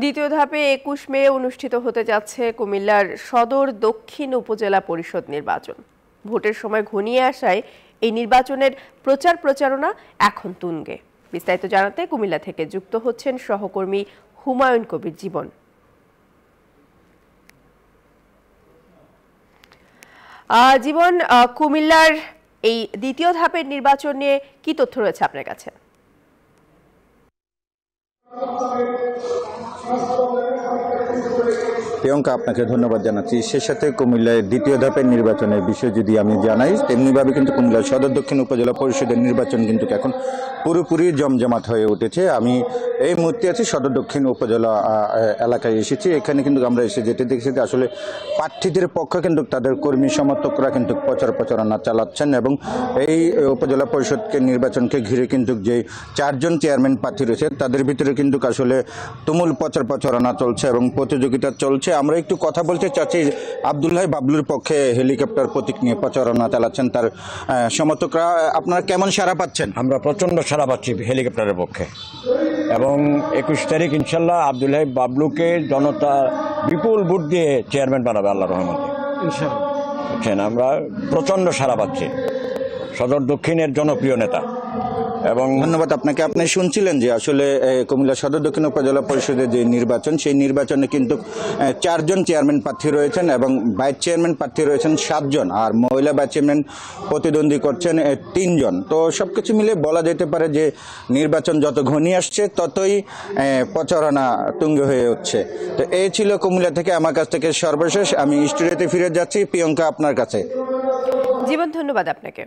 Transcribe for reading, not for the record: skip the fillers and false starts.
দ্বিতীয় ধাপে ২১ মে অনুষ্ঠিত হতে যাচ্ছে কুমিল্লার সদর দক্ষিণ উপজেলা পরিষদ নির্বাচন। ভোটের সময় ঘনিয়ে আসায় এই নির্বাচনের প্রচারণা এখন তুঙ্গে। বিস্তারিত জানাতে কুমিল্লা থেকে যুক্ত হচ্ছেন সহকর্মী হুমায়ুন কবির জীবন। জীবন, কুমিল্লার এই দ্বিতীয় ধাপের নির্বাচন নিয়ে কি তথ্য রয়েছে আপনার কাছে? প্রিয়ঙ্কা, আপনাকে ধন্যবাদ জানাচ্ছি। সে সাথে কুমিল্লায় দ্বিতীয় ধাপের নির্বাচনের বিষয় যদি আমি জানাই, তেমনিভাবে কিন্তু কুমিল্লার সদর দক্ষিণ উপজেলা পরিষদের নির্বাচন কিন্তু এখন পুরোপুরি জমজমাট হয়ে উঠেছে। আমি এই মুহূর্তে আছি সদর দক্ষিণ উপজেলা এলাকায় এসেছি। এখানে কিন্তু আমরা এসে যেতে দেখছি যে আসলে প্রার্থীদের পক্ষে কিন্তু তাদের কর্মী সমর্থকরা কিন্তু প্রচারণা চালাচ্ছেন এবং এই উপজেলা পরিষদকে নির্বাচনকে ঘিরে কিন্তু যে 4 জন চেয়ারম্যান প্রার্থী রয়েছে তাদের ভিতরে কিন্তু আসলে তুমুল প্রচারণা চলছে এবং প্রতিযোগিতা চলছে। আমরা একটু কথা বলতে চাচ্ছি আব্দুল্লাহ বাবলুর পক্ষে হেলিকপ্টার প্রতীক নিয়ে প্রচারণা চালাচ্ছেন তার সমর্থকরা। আপনারা কেমন সাড়া পাচ্ছেন? আমরা প্রচণ্ড সাড়া পাচ্ছি হেলিকপ্টারের পক্ষে এবং 21 তারিখ ইনশাল্লাহ আব্দুল্লাহ বাবলুকে জনতা বিপুল ভোট দিয়ে চেয়ারম্যান বানাবে আল্লাহর রহমতে ইনশাল্লাহ। আমরা প্রচণ্ড সাড়া পাচ্ছি, সদর দক্ষিণের জনপ্রিয় নেতা। এবং ধন্যবাদ আপনাকে। আপনি শুনছিলেন যে আসলে কুমিল্লা সদর দক্ষিণ উপজেলা পরিষদের যে নির্বাচন, সেই নির্বাচনে কিন্তু 4 জন চেয়ারম্যান প্রার্থী রয়েছেন এবং ভাইস চেয়ারম্যান প্রার্থী রয়েছেন 7 জন, আর মহিলা ভাইস চেয়ারম্যান প্রতিদ্বন্দ্বী করছেন 3 জন। তো সবকিছু মিলে বলা যেতে পারে যে নির্বাচন যত ঘনিয়ে আসছে ততই প্রচারণা তুঙ্গে হয়ে উঠছে। তো এই ছিল কুমিল্লা থেকে আমার কাছ থেকে সর্বশেষ। আমি স্টুডিওতে ফিরে যাচ্ছি। প্রিয়ঙ্কা, আপনার কাছে। জীবন, ধন্যবাদ আপনাকে।